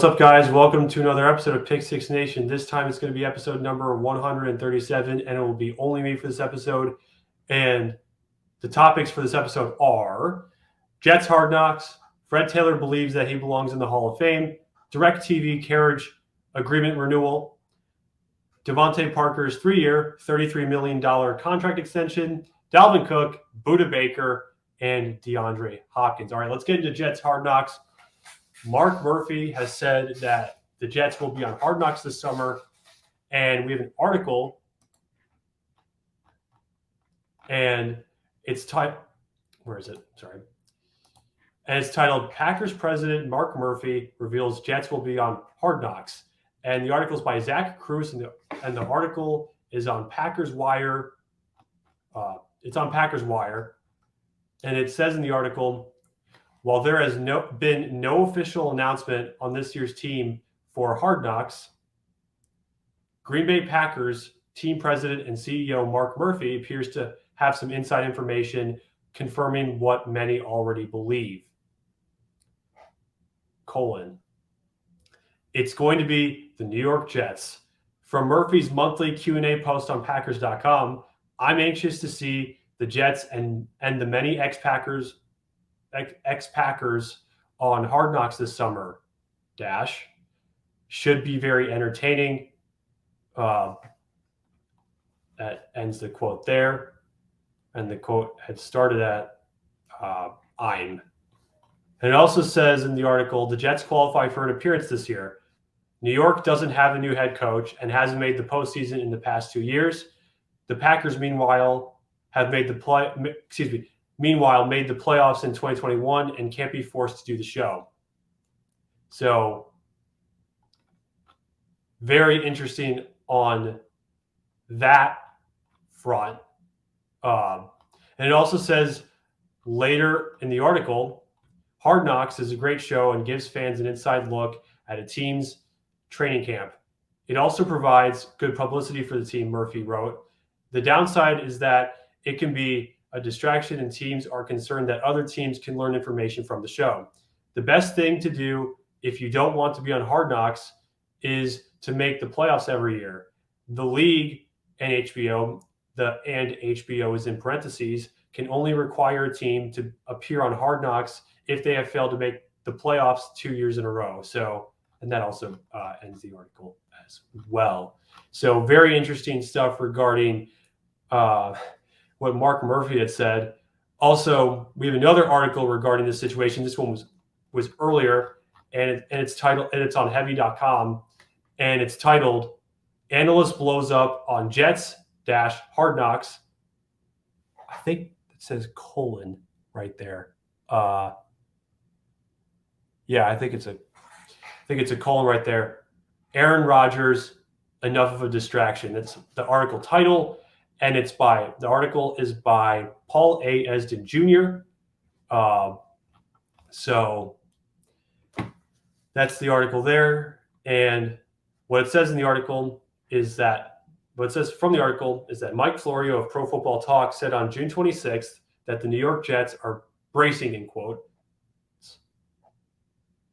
What's up, guys? Welcome to another episode of Pick Six Nation. This time it's going to be episode number 137, and it will be only me for this episode. And the topics for this episode are Jets Hard Knocks, Fred Taylor believes that he belongs in the Hall of Fame, DirecTV carriage agreement renewal, DeVante Parker's 3-year, $33 million contract extension, Dalvin Cook, Budda Baker, and DeAndre Hopkins. All right, let's get into Jets Hard Knocks. Mark Murphy has said that the Jets will be on Hard Knocks this summer, and we have an article, and it's titled, And it's titled, Packers President Mark Murphy reveals Jets will be on Hard Knocks. And the article is by Zach Cruz, and the article is on Packers Wire. It's on Packers Wire, and it says in the article, while there has been no official announcement on this year's team for Hard Knocks, Green Bay Packers team president and CEO Mark Murphy appears to have some inside information confirming what many already believe. It's going to be the New York Jets. From Murphy's monthly Q&A post on Packers.com, I'm anxious to see the Jets and the many ex-Packers on Hard Knocks this summer. Should be very entertaining. That ends the quote there. And the quote had started at I'm. And it also says in the article, the Jets qualify for an appearance this year. New York doesn't have a new head coach and hasn't made the postseason in the past 2 years. The Packers, meanwhile, made the playoffs in 2021 and can't be forced to do the show. So, very interesting on that front. And it also says later in the article, Hard Knocks is a great show and gives fans an inside look at a team's training camp. It also provides good publicity for the team, Murphy wrote. The downside is that it can be a distraction and teams are concerned that other teams can learn information from the show. The best thing to do if you don't want to be on Hard Knocks is to make the playoffs every year. The league and HBO, and HBO is in parentheses, can only require a team to appear on Hard Knocks if they have failed to make the playoffs 2 years in a row. So, and that also ends the article as well. So very interesting stuff regarding what Mark Murphy had said. Also, we have another article regarding this situation. This one was earlier, and it's titled, and it's on heavy.com, and it's titled, Analyst Blows Up on Jets Hard Knocks. I think it says colon right there. Yeah, I think it's a colon right there. Aaron Rodgers, enough of a distraction. That's the article title. And the article is by Paul A. Esden Jr. So that's the article there. And what it says in the article is that, Mike Florio of Pro Football Talk said on June 26th that the New York Jets are bracing, in quote,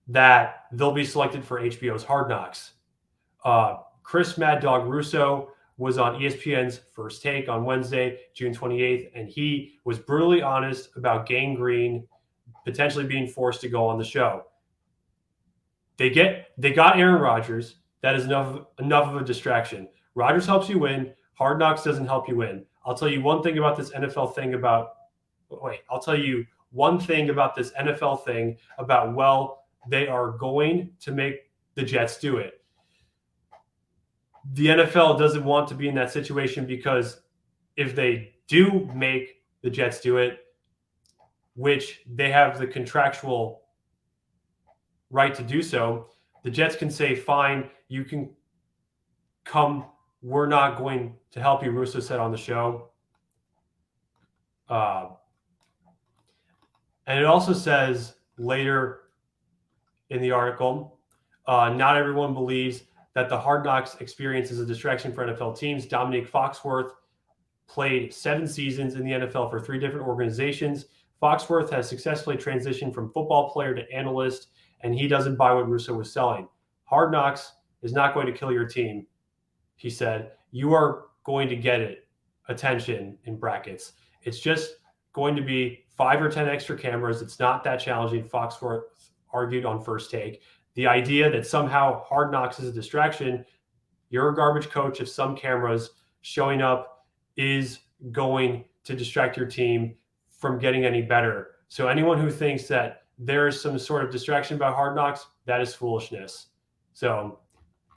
that they'll be selected for HBO's Hard Knocks. Chris Mad Dog Russo was on ESPN's First Take on Wednesday, June 28th, and he was brutally honest about Gang Green potentially being forced to go on the show. They got Aaron Rodgers. That is enough of a distraction. Rodgers helps you win. Hard Knocks doesn't help you win. I'll tell you one thing about this NFL thing about, they are going to make the Jets do it. The NFL doesn't want to be in that situation because if they do make the Jets do it, which they have the contractual right to do so, the Jets can say, fine, you can come. We're not going to help you, Russo said on the show. And it also says later in the article, not everyone believes that the Hard Knocks experience is a distraction for NFL teams. Dominique Foxworth played 7 seasons in the NFL for 3 different organizations. Foxworth has successfully transitioned from football player to analyst, and he doesn't buy what Russo was selling. Hard Knocks is not going to kill your team. He said, you are going to get it, attention in brackets. It's just going to be 5 or 10 extra cameras. It's not that challenging. Foxworth argued on First Take. The idea that somehow Hard Knocks is a distraction, you're a garbage coach if some cameras showing up is going to distract your team from getting any better. So anyone who thinks that there is some sort of distraction about Hard Knocks, that is foolishness. So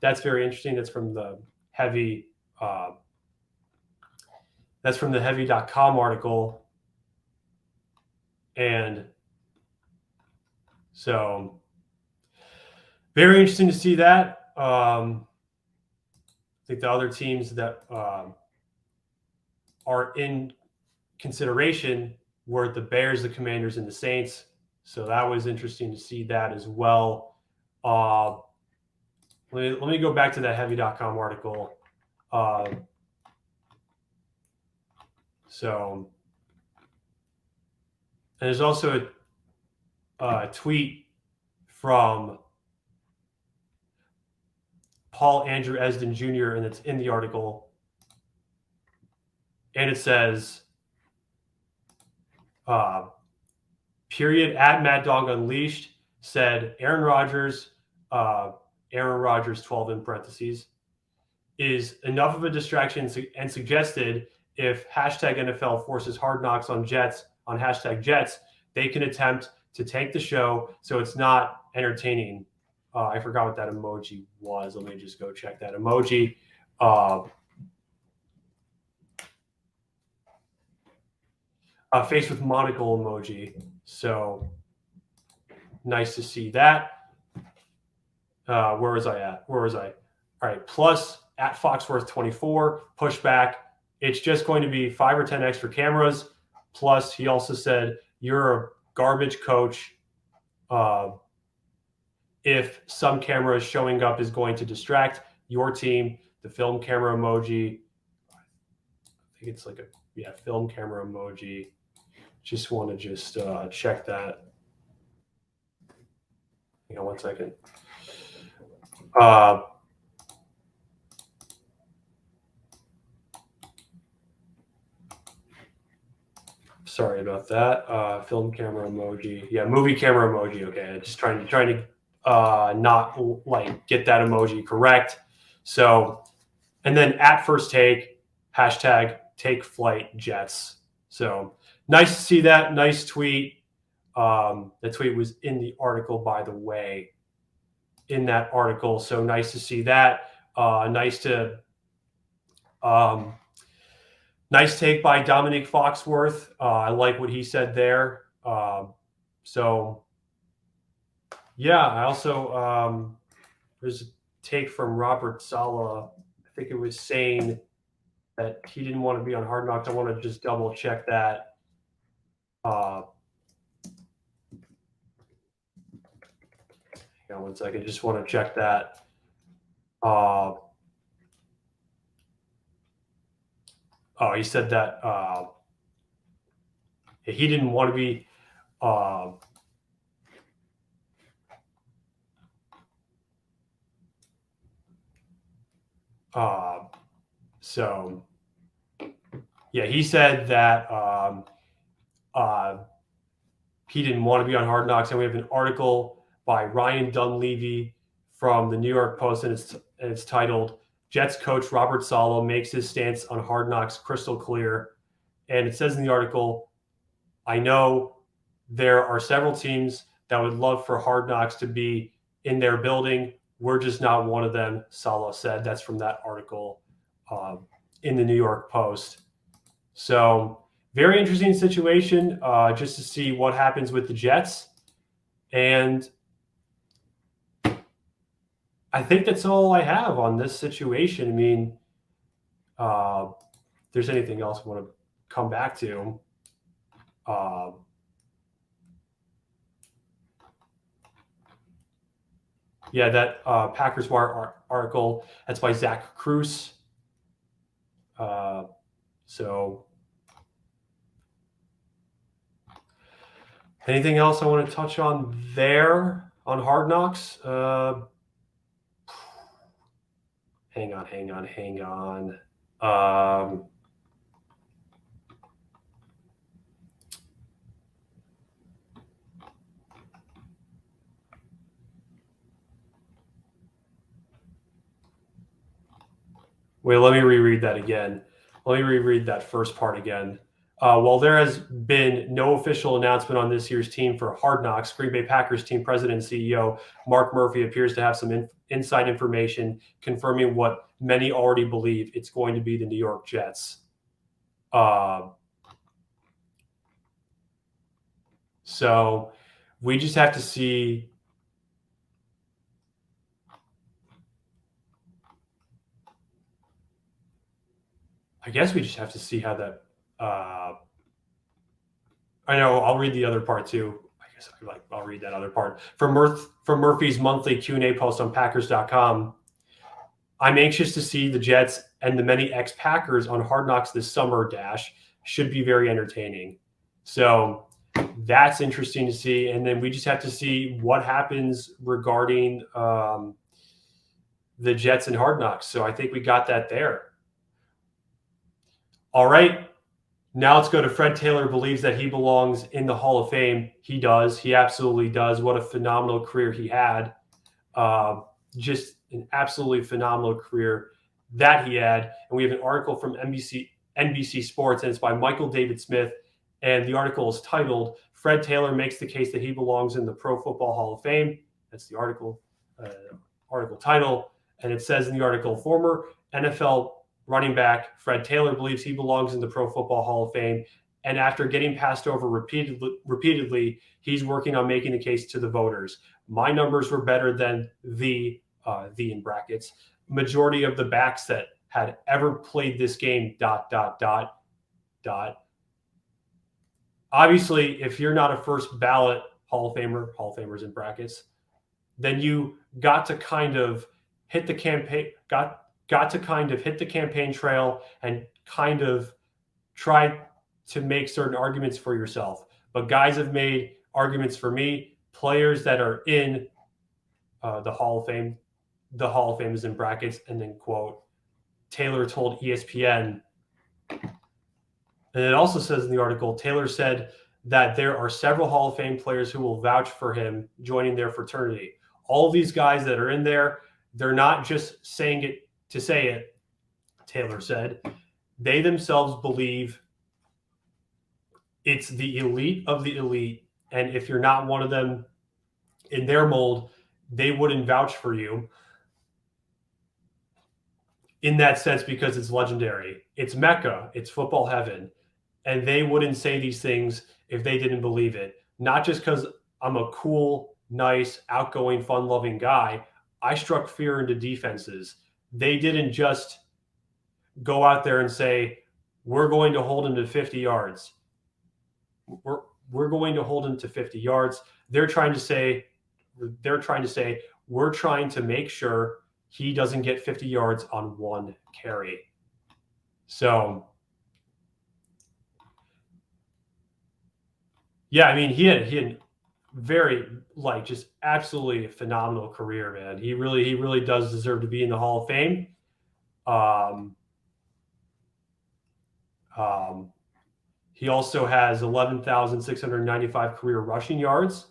that's very interesting. That's from the Heavy. That's from the Heavy.com article. And so very interesting to see that. I think the other teams that are in consideration were the Bears, the Commanders, and the Saints. So that was interesting to see that as well. Let me go back to that Heavy.com article. So, and there's also a tweet from Paul Andrew Esden Jr., and it's in the article. And it says, period, at Mad Dog Unleashed said Aaron Rodgers 12 in parentheses, is enough of a distraction and suggested if hashtag NFL forces Hard Knocks on Jets on hashtag Jets, they can attempt to tank the show so it's not entertaining. I forgot what that emoji was. Let me just go check that emoji. Face with monocle emoji. So nice to see that. Where was I at? All right. Plus at Foxworth 24, pushback. It's just going to be 5 or 10 extra cameras. Plus, he also said, you're a garbage coach. If some camera showing up is going to distract your team, the film camera emoji. I think it's like film camera emoji. Just want to check that. Hang on 1 second. Sorry about that. Film camera emoji. Yeah, movie camera emoji. Okay, just trying to not like get that emoji correct. So, and then at First Take, hashtag Take Flight Jets. So nice to see that. Nice tweet. The tweet was in the article, by the way. In that article, so nice to see that. Nice take by Dominique Foxworth. I like what he said there. So, yeah, I also there's a take from Robert Saleh. I think it was saying that he didn't want to be on Hard Knocks. I want to just double check that. Hang on 1 second. Just want to check that. He said that he didn't want to be so yeah, he said that he didn't want to be on Hard Knocks. And we have an article by Ryan Dunleavy from the New York Post, and it's titled Jets coach Robert Saleh makes his stance on Hard Knocks crystal clear. And it says in the article, I know there are several teams that would love for Hard Knocks to be in their building. We're just not one of them, Saleh said. That's from that article in the New York Post. So very interesting situation just to see what happens with the Jets. And I think that's all I have on this situation. I mean, if there's anything else I want to come back to. Yeah, that Packers Wire article, that's by Zach Cruz. So anything else I want to touch on there on Hard Knocks? Hang on. Wait, let me reread that again. Let me reread that first part again. While there has been no official announcement on this year's team for Hard Knocks, Green Bay Packers team president and CEO Mark Murphy appears to have some inside information confirming what many already believe: it's going to be the New York Jets. So we just have to see. I guess we just have to see how that. I know. I'll read the other part too. I guess I'll read that other part from Murphy's monthly Q&A post on Packers.com. I'm anxious to see the Jets and the many ex-Packers on Hard Knocks this summer. Should be very entertaining. So that's interesting to see. And then we just have to see what happens regarding the Jets and Hard Knocks. So I think we got that there. All right. Now let's go to Fred Taylor believes that he belongs in the Hall of Fame. He does. He absolutely does. What a phenomenal career he had. Just an absolutely phenomenal career that he had. And we have an article from NBC Sports, and it's by Michael David Smith. And the article is titled, Fred Taylor makes the case that he belongs in the Pro Football Hall of Fame. That's the article title. And it says in the article, former NFL running back Fred Taylor believes he belongs in the Pro Football Hall of Fame. And after getting passed over repeatedly, he's working on making the case to the voters. My numbers were better than the in brackets, majority of the backs that had ever played this game, ... Obviously, if you're not a first ballot Hall of Famers in brackets, then you got to kind of hit the campaign trail and kind of try to make certain arguments for yourself. But guys have made arguments for me, players that are in the Hall of Fame. The Hall of Fame is in brackets, and then quote, Taylor told ESPN. And it also says in the article, Taylor said that there are several Hall of Fame players who will vouch for him joining their fraternity. All of these guys that are in there, they're not just saying it to say it, Taylor said. They themselves believe it's the elite of the elite. And if you're not one of them in their mold, they wouldn't vouch for you in that sense because it's legendary. It's Mecca. It's football heaven. And they wouldn't say these things if they didn't believe it. Not just because I'm a cool, nice, outgoing, fun-loving guy. I struck fear into defenses. They didn't just go out there and say, we're going to hold him to 50 yards. We're going to hold him to 50 yards. They're trying to say, we're trying to make sure he doesn't get 50 yards on one carry. So, yeah, I mean, he had very, just absolutely phenomenal career, man. He really does deserve to be in the Hall of Fame. He also has 11,695 career rushing yards.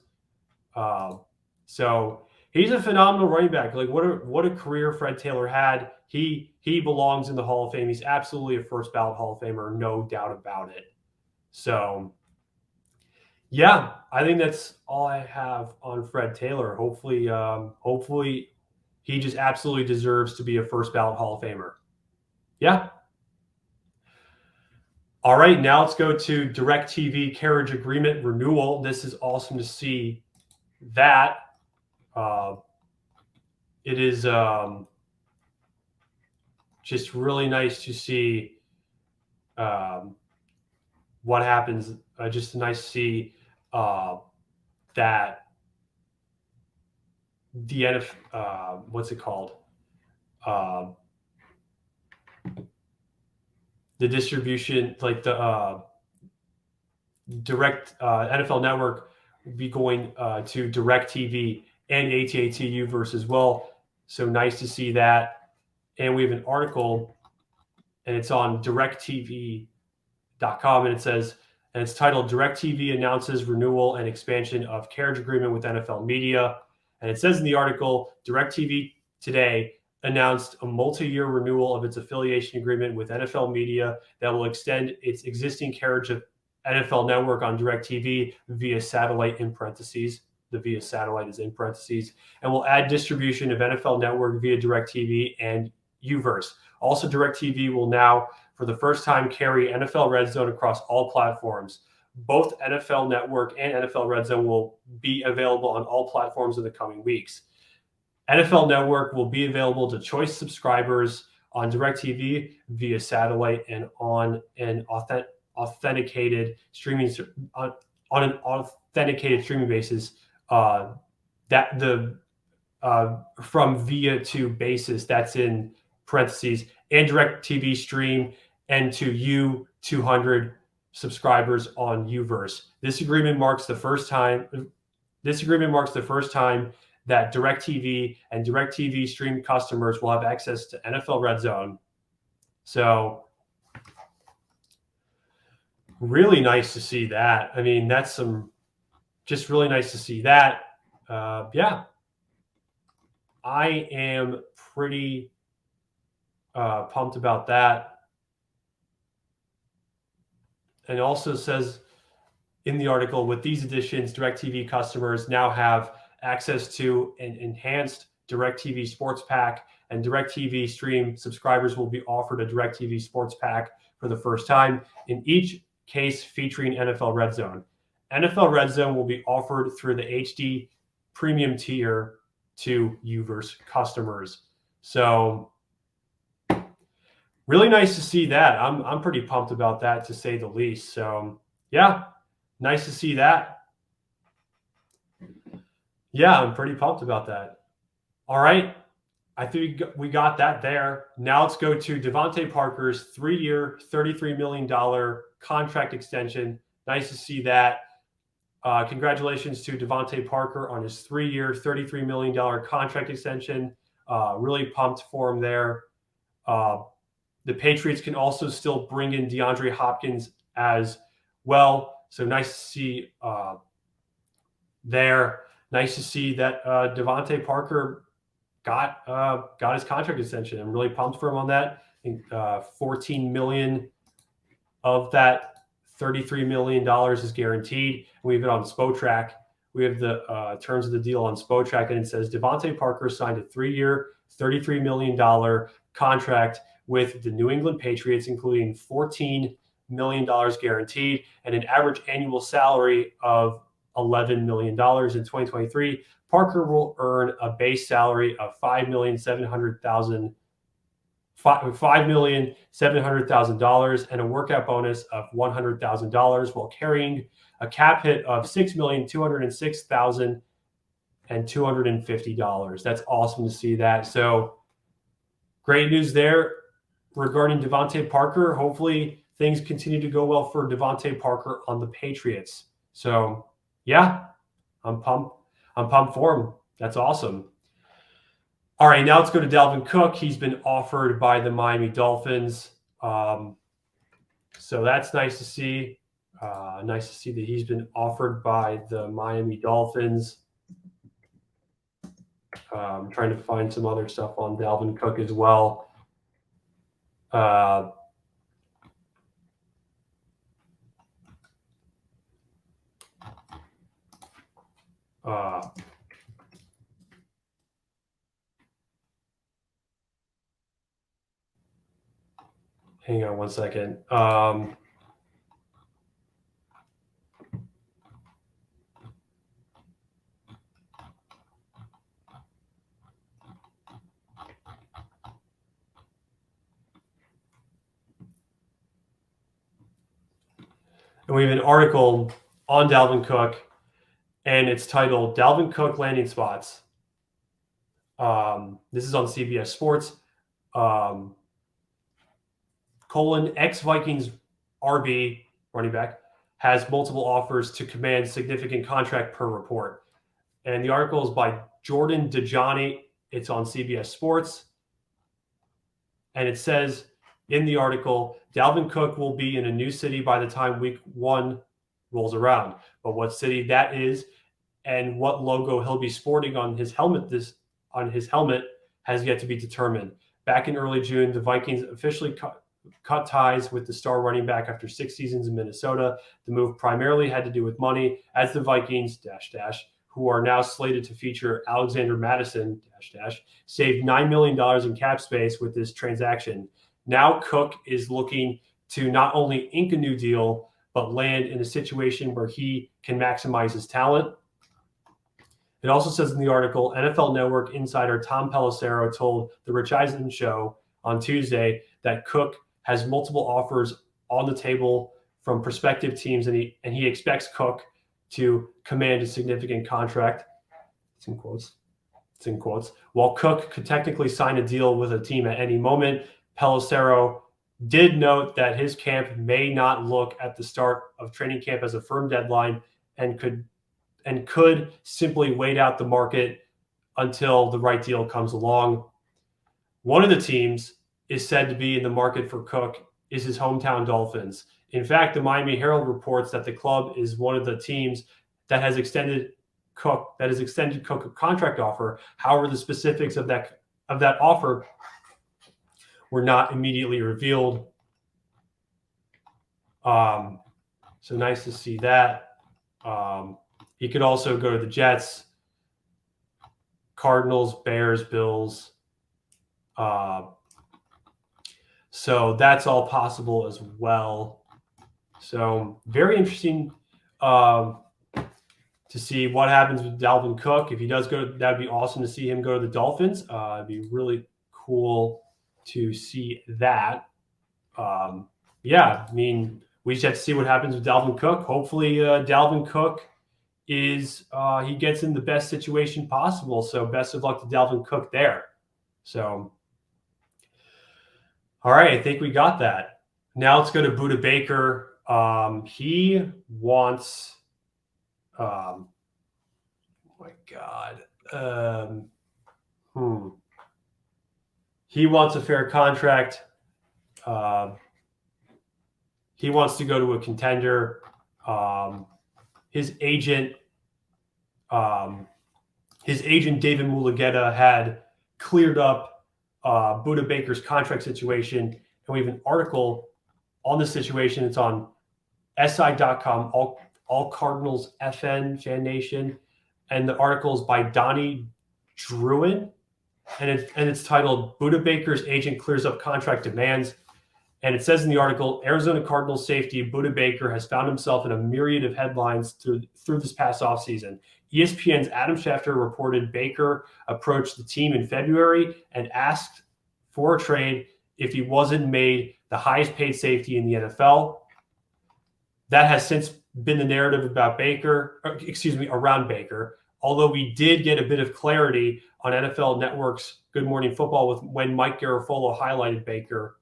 So he's a phenomenal running back. Like what a career Fred Taylor had. He belongs in the Hall of Fame. He's absolutely a first ballot Hall of Famer, no doubt about it. So yeah, I think that's all I have on Fred Taylor. Hopefully he just absolutely deserves to be a first ballot Hall of Famer. Yeah. All right, now let's go to DirecTV carriage agreement renewal. This is awesome to see that. It is just really nice to see what happens. Just nice to see that the NFL, what's it called? The distribution, like the direct NFL Network, will be going to DirecTV and AT&T Uverse as well. So nice to see that. And we have an article, and it's on DirecTV.com, and it says, and it's titled DirecTV announces renewal and expansion of carriage agreement with NFL media. And it says in the article, DirecTV today announced a multi-year renewal of its affiliation agreement with NFL media that will extend its existing carriage of NFL network on DirecTV via satellite in parentheses. The via satellite is in parentheses, and will add distribution of NFL network via DirecTV and Uverse. Also, DirecTV will now, for the first time, carry NFL Red Zone across all platforms. Both NFL Network and NFL Red Zone will be available on all platforms in the coming weeks. NFL Network will be available to choice subscribers on DirecTV via satellite and on an authenticated streaming basis. That the from via to basis, that's in parentheses, and DirecTV stream, and to U200 subscribers on Uverse. This agreement marks the first time that DirecTV and DirecTV stream customers will have access to NFL Red Zone. So really nice to see that. I mean, that's just really nice to see that. Yeah, I am pretty pumped about that. And it also says in the article, with these additions, DirecTV customers now have access to an enhanced DirecTV Sports Pack, and DirecTV Stream subscribers will be offered a DirecTV Sports Pack for the first time, in each case featuring NFL Red Zone. NFL Red Zone will be offered through the HD premium tier to Uverse customers. So really nice to see that. I'm pretty pumped about that, to say the least. So yeah, nice to see that. Yeah, I'm pretty pumped about that. All right, I think we got that there. Now let's go to DeVante Parker's 3-year, $33 million contract extension. Nice to see that. Congratulations to DeVante Parker on his 3-year, $33 million contract extension. Really pumped for him there. The Patriots can also still bring in DeAndre Hopkins as well. So nice to see there. Nice to see that DeVante Parker got his contract extension. I'm really pumped for him on that. I think $14 million of that $33 million is guaranteed. We have it on Spotrac. We have the terms of the deal on Spotrac, and it says DeVante Parker signed a 3-year, $33 million contract with the New England Patriots, including $14 million guaranteed and an average annual salary of $11 million in 2023. Parker will earn a base salary of $5,700,000 and a workout bonus of $100,000, while carrying a cap hit of $6,206,000 and $250. That's awesome to see that. So great news there regarding DeVante Parker. Hopefully things continue to go well for DeVante Parker on the Patriots. So yeah, I'm pumped for him. That's awesome. All right, now let's go to Dalvin Cook. He's been offered by the Miami Dolphins. So that's nice to see. Nice to see that he's been offered by the Miami Dolphins. I'm trying to find some other stuff on Dalvin Cook as well. Hang on one second. And we have an article on Dalvin Cook, and it's titled Dalvin Cook Landing Spots. This is on CBS Sports. Ex-Vikings RB, running back, has multiple offers to command significant contract per report. And the article is by Jordan Dejani. It's on CBS Sports. And it says in the article, Dalvin Cook will be in a new city by the time week 1 rolls around. But what city that is and what logo he'll be sporting on his helmet has yet to be determined. Back in early June, the Vikings officially cut ties with the star running back after 6 seasons in Minnesota. The move primarily had to do with money, as the Vikings who are now slated to feature Alexander Madison saved $9 million in cap space with this transaction. Now Cook is looking to not only ink a new deal, but land in a situation where he can maximize his talent. It also says in the article, NFL Network insider Tom Pelissero told the Rich Eisen show on Tuesday that Cook has multiple offers on the table from prospective teams, and he expects Cook to command a significant contract. It's in quotes. While Cook could technically sign a deal with a team at any moment, Pelissero did note that his camp may not look at the start of training camp as a firm deadline and could simply wait out the market until the right deal comes along. One of the teams is said to be in the market for Cook is his hometown Dolphins. In fact, the Miami Herald reports that the club is one of the teams that has extended Cook a contract offer. However, the specifics of that offer were not immediately revealed. So nice to see that. He could also go to the Jets, Cardinals, Bears, Bills. So that's all possible as well. So very interesting to see what happens with Dalvin Cook. If he does go, that'd be awesome to see him go to the Dolphins. It'd be really cool to see that. Yeah, I mean, we just have to see what happens with Dalvin Cook. Hopefully, Dalvin Cook he gets in the best situation possible. So best of luck to Dalvin Cook there. So, all right, I think we got that. Now let's go to Budda Baker. He wants, oh my God. He wants a fair contract. He wants to go to a contender. His agent, David Mulugeta, had cleared up Budda Baker's contract situation, and we have an article on the situation. It's on SI.com, all Cardinals FN Fan Nation, and the article is by Donnie Druin, and it's titled "Budda Baker's Agent Clears Up Contract Demands." And it says in the article, Arizona Cardinals safety Budda Baker has found himself in a myriad of headlines through this past offseason. ESPN's Adam Schefter reported Baker approached the team in February and asked for a trade if he wasn't made the highest paid safety in the NFL. That has since been the narrative about around Baker, although we did get a bit of clarity on NFL Network's Good Morning Football when Mike Garafolo highlighted Baker,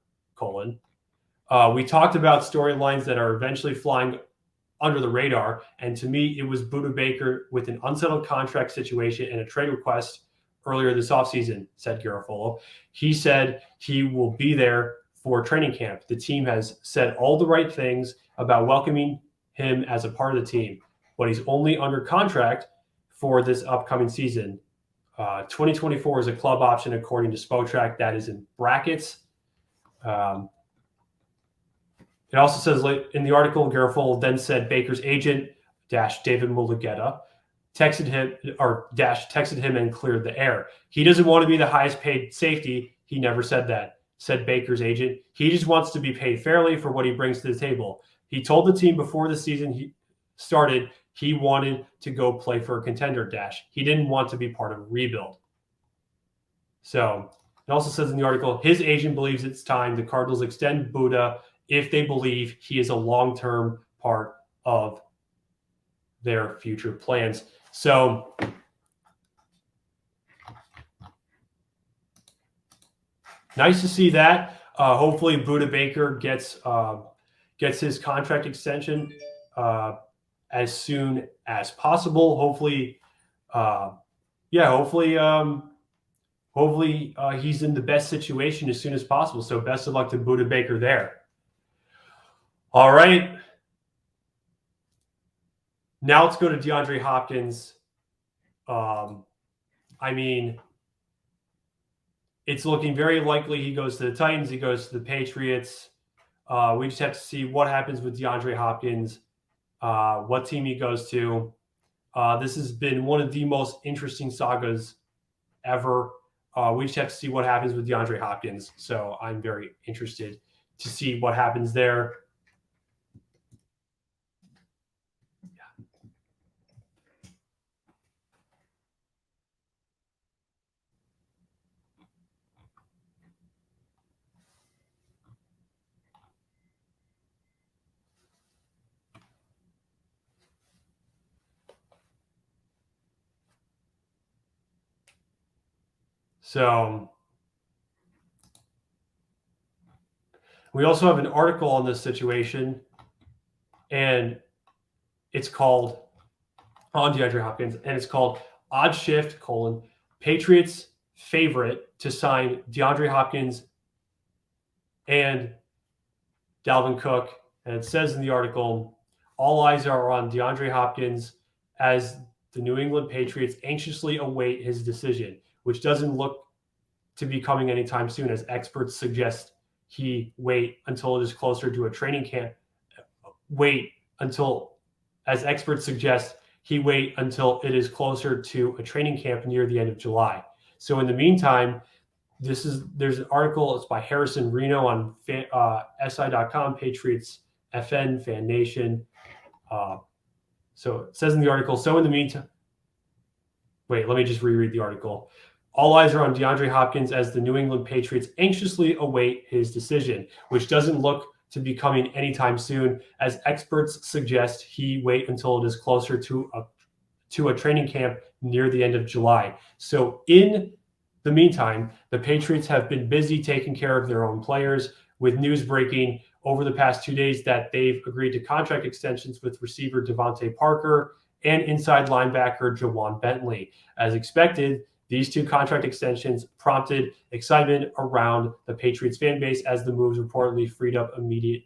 we talked about storylines that are eventually flying under the radar, and to me, it was Budda Baker with an unsettled contract situation and a trade request earlier this offseason, said Garafolo. He said he will be there for training camp. The team has said all the right things about welcoming him as a part of the team, but he's only under contract for this upcoming season. 2024 is a club option, according to Spotrac. That is in brackets. It also says in the article, Garafolo then said Baker's agent, David Mulugeta, texted him and cleared the air. He doesn't want to be the highest paid safety. He never said that, said Baker's agent. He just wants to be paid fairly for what he brings to the table. He told the team before the season started he wanted to go play for a contender, He didn't want to be part of a rebuild. So it also says in the article, his agent believes it's time the Cardinals extend Budda if they believe he is a long-term part of their future plans. So nice to see that. Hopefully Budda Baker gets his contract extension as soon as possible. Hopefully hopefully he's in the best situation as soon as possible. So best of luck to Budda Baker there. All right. Now let's go to DeAndre Hopkins. I mean, it's looking very likely he goes to the Titans, he goes to the Patriots. We just have to see what happens with DeAndre Hopkins, what team he goes to. This has been one of the most interesting sagas ever. We just have to see what happens with DeAndre Hopkins. So I'm very interested to see what happens there. So we also have an article on this situation, and it's called on DeAndre Hopkins, and it's called Odd Shift: Patriots favorite to sign DeAndre Hopkins and Dalvin Cook. And it says in the article, all eyes are on DeAndre Hopkins as the New England Patriots anxiously await his decision, which doesn't look to be coming anytime soon, as experts suggest he wait until it is closer to a training camp. As experts suggest, he wait until it is closer to a training camp near the end of July. So in the meantime, there's an article. It's by Harrison Reno on SI.com, Patriots FN, Fan Nation. So it says in the article, so in the meantime, wait, let me just reread the article. All eyes are on DeAndre Hopkins as the New England Patriots anxiously await his decision, which doesn't look to be coming anytime soon, as experts suggest he wait until it is closer to a training camp near the end of July. So in the meantime, the Patriots have been busy taking care of their own players, with news breaking over the past 2 days that they've agreed to contract extensions with receiver DeVante Parker and inside linebacker Jawan Bentley. As expected, these two contract extensions prompted excitement around the Patriots fan base, as the moves reportedly freed up immediate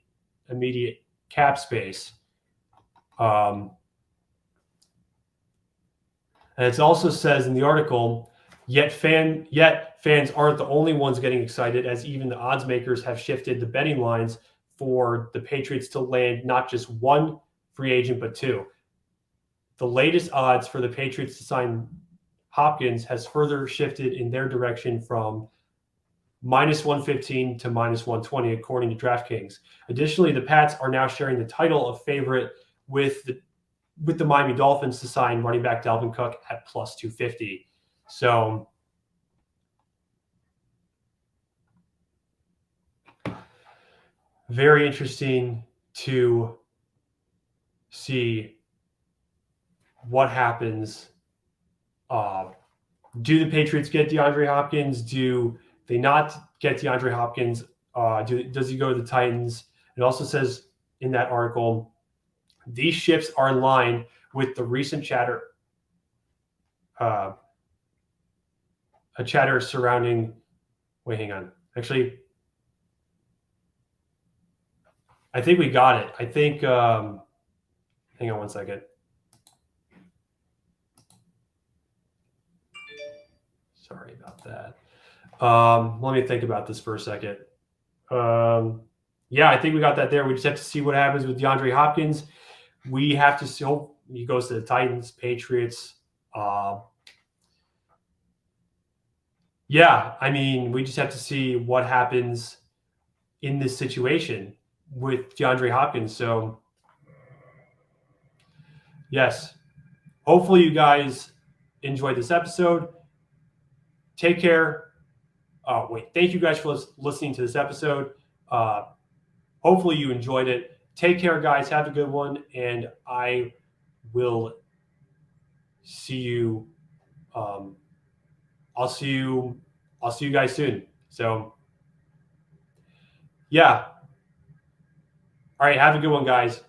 cap space. And it also says in the article, yet fans aren't the only ones getting excited, as even the odds makers have shifted the betting lines for the Patriots to land not just one free agent, but two. The latest odds for the Patriots to sign Hopkins has further shifted in their direction from -115 to -120, according to DraftKings. Additionally, the Pats are now sharing the title of favorite with the Miami Dolphins to sign running back Dalvin Cook at +250. So very interesting to see what happens. Do the Patriots get DeAndre Hopkins? Do they not get DeAndre Hopkins? Does he go to the Titans? It also says in that article, these shifts are in line with the recent chatter surrounding. Wait, hang on. Actually, I think we got it. I think. Hang on one second. Sorry about that. Let me think about this for a second. Yeah, I think we got that there. We just have to see what happens with DeAndre Hopkins. We have to see. He goes to the Titans, Patriots. Yeah, I mean, we just have to see what happens in this situation with DeAndre Hopkins. So, yes, hopefully you guys enjoyed this episode. Take care. Thank you guys for listening to this episode. Hopefully you enjoyed it. Take care, guys. Have a good one, and I will see you. I'll see you guys soon. So, yeah. All right. Have a good one, guys.